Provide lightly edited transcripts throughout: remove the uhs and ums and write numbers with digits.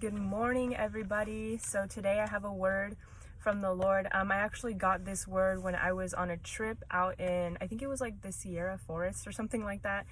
Good morning, everybody. So today I have a word from the Lord. I actually got this word when I was on a trip out in, I think it was like the Sierra Forest or something like that.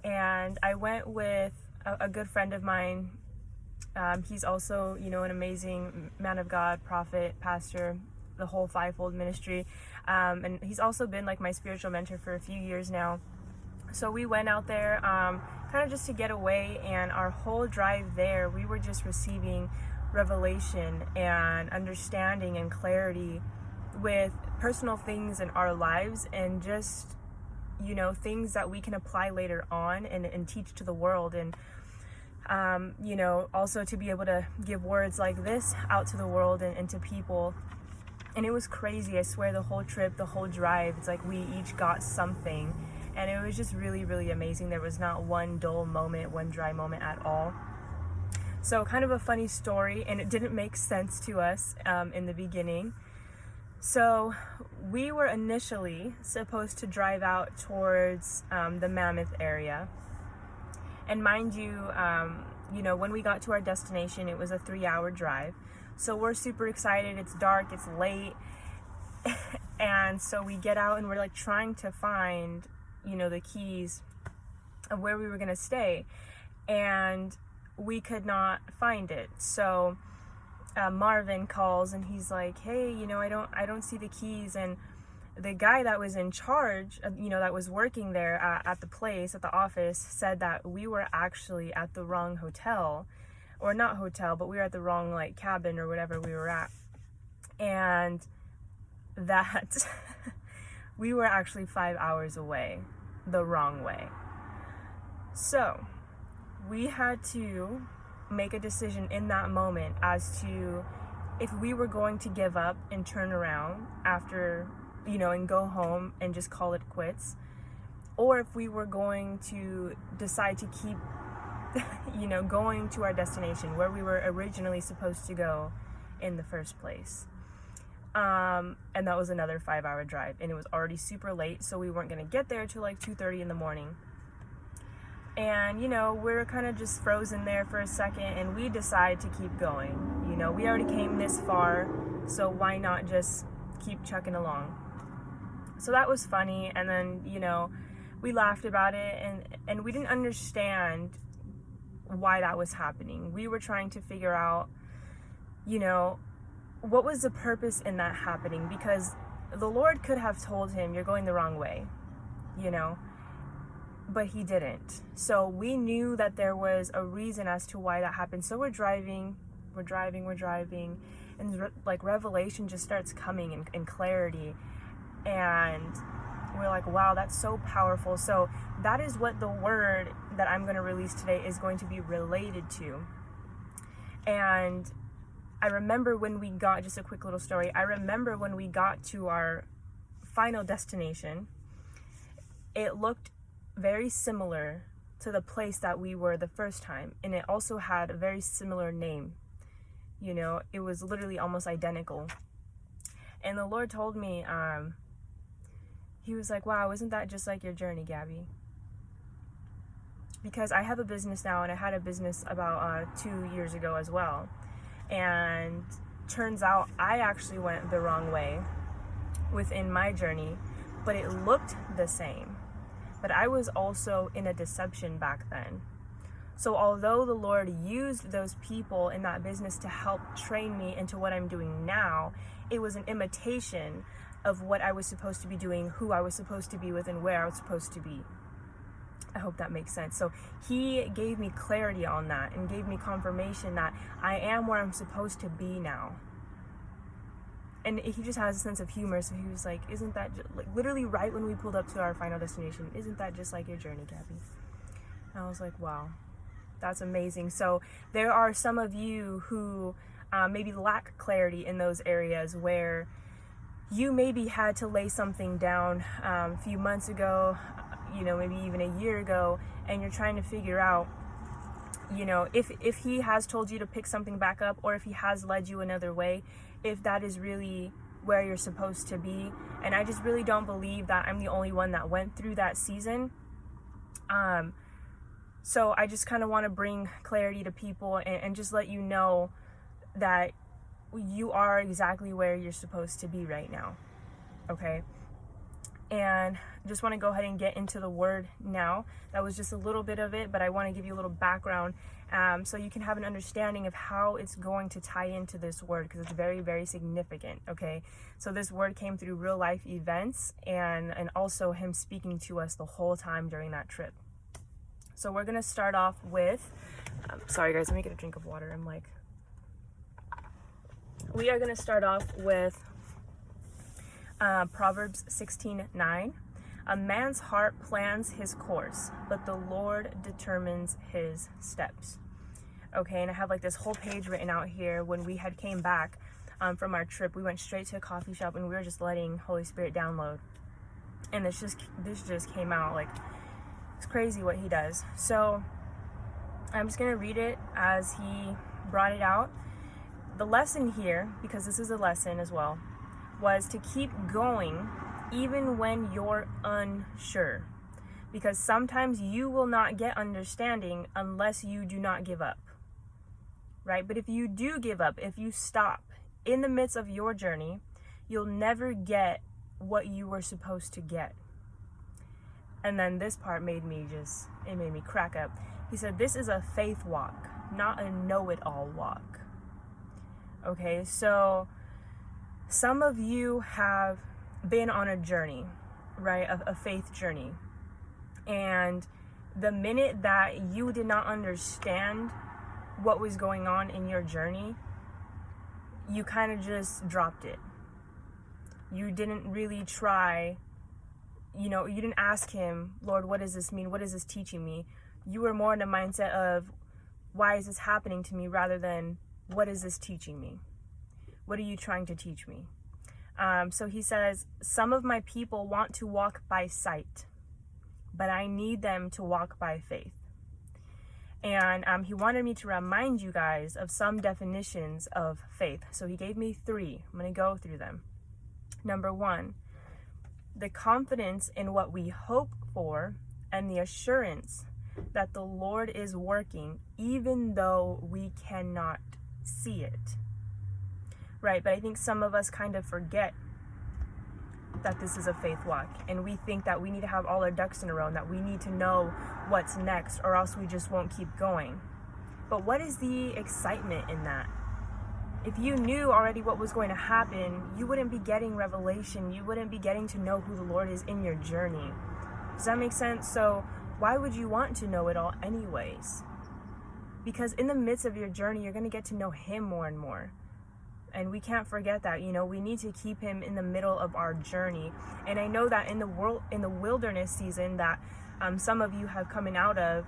And I went with a good friend of mine. He's also, an amazing man of God, prophet, pastor, the whole fivefold ministry. And he's also been like my spiritual mentor for a few years now. So we went out there kind of just to get away, and our whole drive there, we were just receiving revelation and understanding and clarity with personal things in our lives, and just, things that we can apply later on and teach to the world. And, also to be able to give words like this out to the world and to people. And it was crazy. I swear, the whole trip, the whole drive, it's like we each got something. And it was just really, really amazing. There was not one dull moment, one dry moment at all. So kind of a funny story, and it didn't make sense to us in the beginning. So we were initially supposed to drive out towards the Mammoth area. And mind you, when we got to our destination, it was a 3-hour drive. So we're super excited. It's dark, it's late. And so we get out and we're like trying to find the keys of where we were going to stay, and we could not find it. So Marvin calls and he's like, hey, I don't see the keys. And the guy that was in charge, that was working there at the place, at the office, said that we were actually at the wrong hotel, or not hotel, but we were at the wrong cabin or whatever we were at. And that we were actually 5 hours away, the wrong way. So we had to make a decision in that moment as to if we were going to give up and turn around after, and go home and just call it quits, or if we were going to decide to keep, going to our destination where we were originally supposed to go in the first place. And that was another 5-hour drive, and it was already super late, so we weren't going to get there till 2:30 in the morning. And we're kind of just frozen there for a second, and we decide to keep going. We already came this far, so why not just keep chucking along? So that was funny. And then we laughed about it, and we didn't understand why that was happening. We were trying to figure out what was the purpose in that happening, because the Lord could have told him, you're going the wrong way, but he didn't. So we knew that there was a reason as to why that happened. So we're driving, and revelation just starts coming in clarity. And we're like, wow, that's so powerful. So that is what the word that I'm going to release today is going to be related to. And I remember when we got, just a quick little story, I remember when we got to our final destination, it looked very similar to the place that we were the first time, and it also had a very similar name. It was literally almost identical. And the Lord told me, he was like, wow, isn't that just like your journey, Gabby? Because I have a business now, and I had a business about 2 years ago as well. And turns out I actually went the wrong way within my journey, but it looked the same. But I was also in a deception back then. So although the Lord used those people in that business to help train me into what I'm doing now, it was an imitation of what I was supposed to be doing, who I was supposed to be with, and where I was supposed to be. I hope that makes sense. So he gave me clarity on that and gave me confirmation that I am where I'm supposed to be now. And he just has a sense of humor. So he was like, isn't that literally right when we pulled up to our final destination, isn't that just like your journey, Gabby? And I was like, wow, that's amazing. So there are some of you who maybe lack clarity in those areas where you maybe had to lay something down a few months ago, maybe even a year ago, and you're trying to figure out, if he has told you to pick something back up, or if he has led you another way, if that is really where you're supposed to be. And I just really don't believe that I'm the only one that went through that season. So I just kind of want to bring clarity to people and just let you know that you are exactly where you're supposed to be right now. Okay? And just want to go ahead and get into the word now. That was just a little bit of it, but I want to give you a little background so you can have an understanding of how it's going to tie into this word, because it's very, very significant. Okay, so this word came through real life events and also him speaking to us the whole time during that trip. So we're going to start off with, sorry guys, let me get a drink of water. We are going to start off with Proverbs 16:9. A man's heart plans his course, but the Lord determines his steps. Okay, and I have like this whole page written out here. When we had came back from our trip, we went straight to a coffee shop and we were just letting Holy Spirit download. And this just came out. Like, it's crazy what he does. So I'm just gonna read it as he brought it out. The lesson here, because this is a lesson as well, was to keep going even when you're unsure, because sometimes you will not get understanding unless you do not give up, right? But if you do give up, if you stop in the midst of your journey, you'll never get what you were supposed to get. And then this part made me crack up. He said, this is a faith walk, not a know-it-all walk. Okay, so some of you have been on a journey, right? A faith journey. And the minute that you did not understand what was going on in your journey, you kind of just dropped it. You didn't really try, you didn't ask him, Lord, what does this mean? What is this teaching me? You were more in the mindset of, why is this happening to me, rather than, what is this teaching me? What are you trying to teach me? So he says, some of my people want to walk by sight, but I need them to walk by faith. And he wanted me to remind you guys of some definitions of faith. So he gave me 3. I'm going to go through them. Number 1, the confidence in what we hope for and the assurance that the Lord is working even though we cannot see it. Right, but I think some of us kind of forget that this is a faith walk, and we think that we need to have all our ducks in a row, and that we need to know what's next, or else we just won't keep going. But what is the excitement in that? If you knew already what was going to happen, you wouldn't be getting revelation. You wouldn't be getting to know who the Lord is in your journey. Does that make sense? So why would you want to know it all anyways? Because in the midst of your journey, you're going to get to know him more and more. And we can't forget that, we need to keep him in the middle of our journey. And I know that in the wilderness season that some of you have coming out of,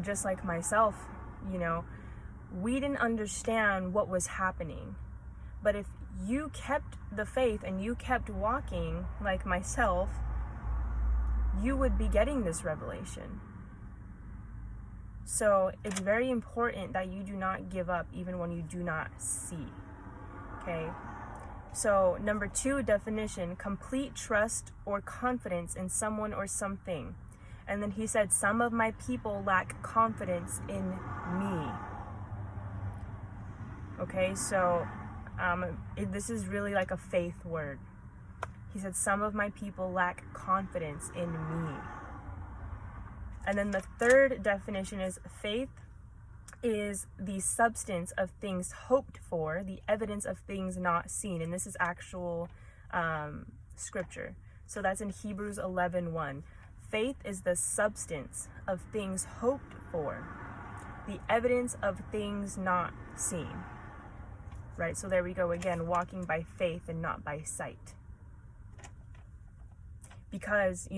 just like myself, we didn't understand what was happening. But if you kept the faith and you kept walking like myself, you would be getting this revelation. So it's very important that you do not give up even when you do not see. Okay? So number 2 definition, complete trust or confidence in someone or something. And then he said, some of my people lack confidence in me. Okay, so this is really like a faith word. He said, some of my people lack confidence in me. And then the 3rd definition is faith is the substance of things hoped for, the evidence of things not seen. And this is actual scripture. So that's in Hebrews 11:1. Faith is the substance of things hoped for, the evidence of things not seen. Right? So there we go again, walking by faith and not by sight. Because,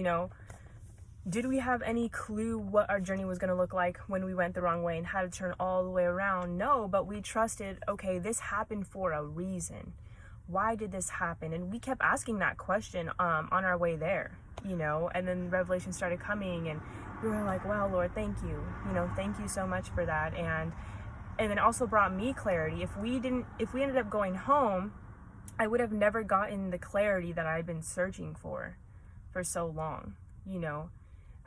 did we have any clue what our journey was going to look like when we went the wrong way and had to turn all the way around? No, but we trusted, okay, this happened for a reason. Why did this happen? And we kept asking that question on our way there, and then revelation started coming and we were like, wow, Lord, thank you. Thank you so much for that. And then also brought me clarity. If we ended up going home, I would have never gotten the clarity that I've been searching for so long,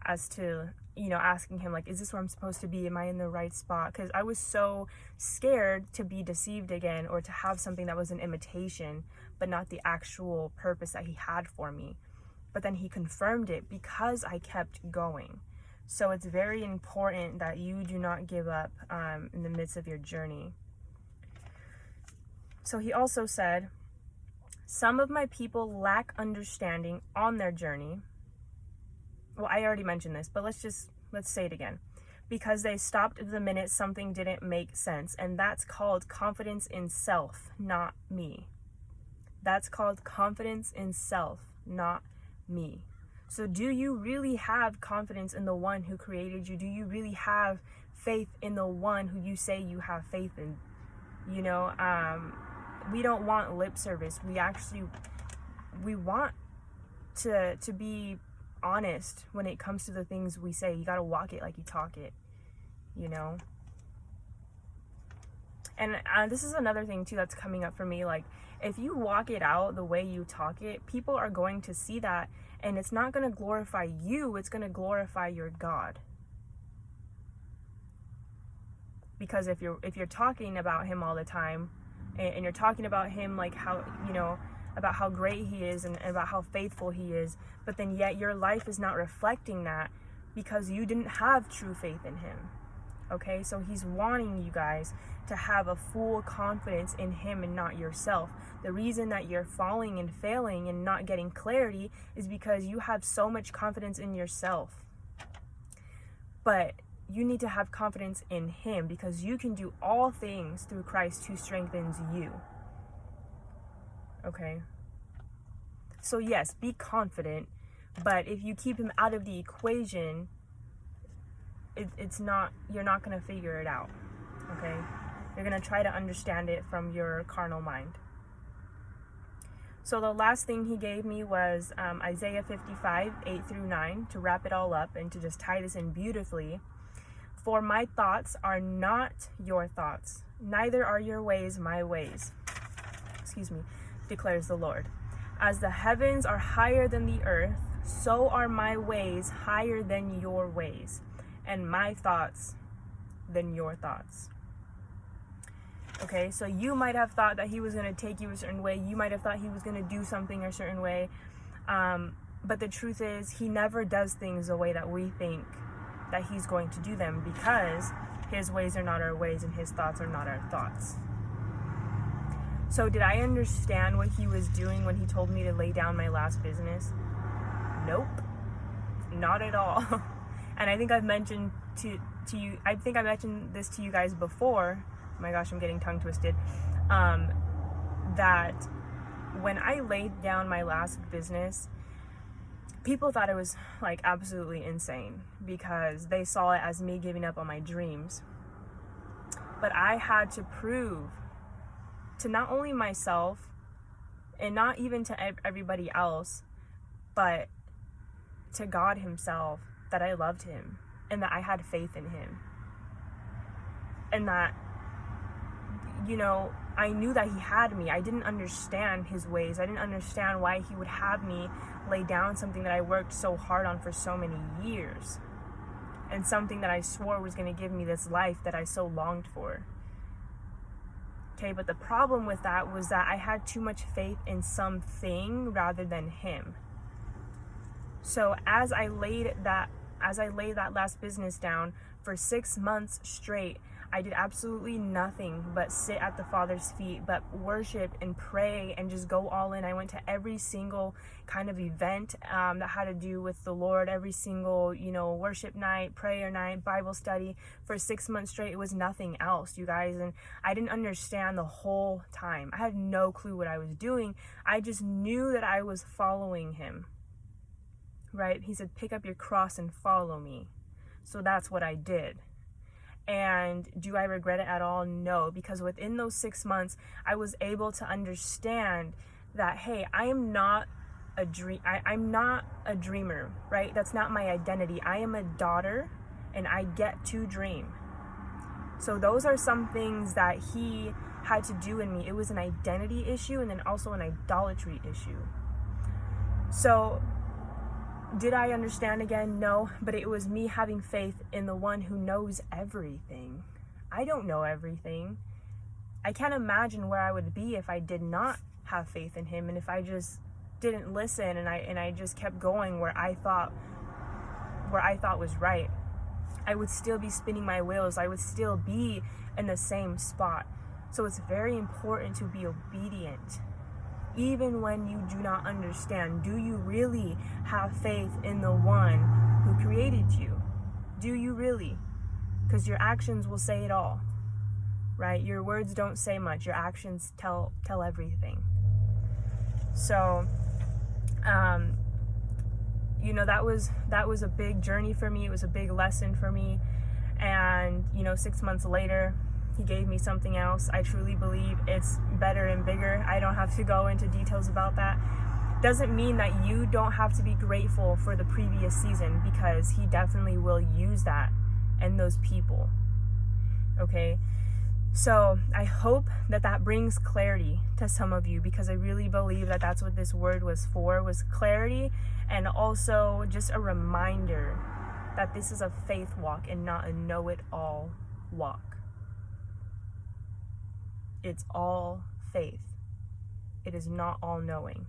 as to, asking him, like, is this where I'm supposed to be? Am I in the right spot? Because I was so scared to be deceived again, or to have something that was an imitation, but not the actual purpose that he had for me. But then he confirmed it because I kept going. So it's very important that you do not give up in the midst of your journey. So he also said, some of my people lack understanding on their journey. Well, I already mentioned this, but let's say it again. Because they stopped the minute something didn't make sense. And that's called confidence in self, not me. That's called confidence in self, not me. So do you really have confidence in the one who created you? Do you really have faith in the one who you say you have faith in? We don't want lip service. We want to be honest when it comes to the things we say. You got to walk it like you talk it, And this is another thing too that's coming up for me. Like, if you walk it out the way you talk it, people are going to see that, and it's not going to glorify you, it's going to glorify your God. Because if you're talking about him all the time, and you're talking about him like how, about how great he is and about how faithful he is, but then yet your life is not reflecting that because you didn't have true faith in him. Okay, so he's wanting you guys to have a full confidence in him and not yourself. The reason that you're falling and failing and not getting clarity is because you have so much confidence in yourself. But you need to have confidence in him, because you can do all things through Christ who strengthens you. Okay? So yes, be confident, but if you keep him out of the equation, you're not going to figure it out. Okay? You're going to try to understand it from your carnal mind. So the last thing he gave me was Isaiah 55, 8 through 9, to wrap it all up and to just tie this in beautifully. For my thoughts are not your thoughts, neither are your ways my ways, declares the Lord. As the heavens are higher than the earth, so are my ways higher than your ways, and my thoughts than your thoughts. Okay, so you might have thought that he was going to take you a certain way. You might have thought he was going to do something a certain way. But the truth is, he never does things the way that we think that he's going to do them, because his ways are not our ways and his thoughts are not our thoughts. So did I understand what he was doing when he told me to lay down my last business? Nope, not at all. And I think I've mentioned to you, I think I mentioned this to you guys before. Oh my gosh, I'm getting tongue twisted. That when I laid down my last business, people thought it was like absolutely insane, because they saw it as me giving up on my dreams. But I had to prove to not only myself and not even to everybody else, but to God himself, that I loved him and that I had faith in him. And that, I knew that he had me. I didn't understand his ways. I didn't understand why he would have me lay down something that I worked so hard on for so many years, and something that I swore was going to give me this life that I so longed for. Okay, but the problem with that was that I had too much faith in something rather than him. So as I laid that last business down for 6 months straight, I did absolutely nothing but sit at the Father's feet, but worship and pray and just go all in. I went to every single kind of event that had to do with the Lord, every single, worship night, prayer night, Bible study. For 6 months straight, it was nothing else, you guys. And I didn't understand the whole time. I had no clue what I was doing. I just knew that I was following him, right? He said, pick up your cross and follow me. So that's what I did. And do I regret it at all? No, because within those 6 months, I was able to understand that, hey, I'm not a dreamer, right? That's not my identity. I am a daughter, and I get to dream. So those are some things that he had to do in me. It was an identity issue, and then also an idolatry issue. So Did I understand again? No, but it was me having faith in the one who knows everything. I don't know everything. I can't imagine where I would be if I did not have faith in him, and if I just didn't listen and I just kept going where I thought was right. I would still be spinning my wheels. I would still be in the same spot. So it's very important to be obedient. Even when you do not understand, do you really have faith in the one who created you? Do you really? Because your actions will say it all, right? Your words don't say much. Your actions tell everything. So, that was a big journey for me. It was a big lesson for me. And, 6 months later, he gave me something else. I truly believe it's better and bigger. I don't have to go into details about that. Doesn't mean that you don't have to be grateful for the previous season, because he definitely will use that and those people. Okay? So I hope that brings clarity to some of you, because I really believe that that's what this word was for, was clarity, and also just a reminder that this is a faith walk and not a know-it-all walk. It's all faith. It is not all-knowing.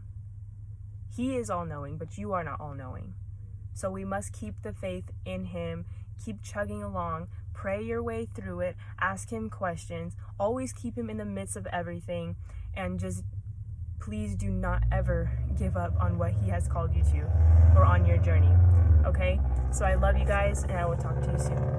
He is all-knowing, but you are not all-knowing. So we must keep the faith in him, keep chugging along, pray your way through it, ask him questions, always keep him in the midst of everything, and just please do not ever give up on what he has called you to or on your journey. Okay? So I love you guys, and I will talk to you soon.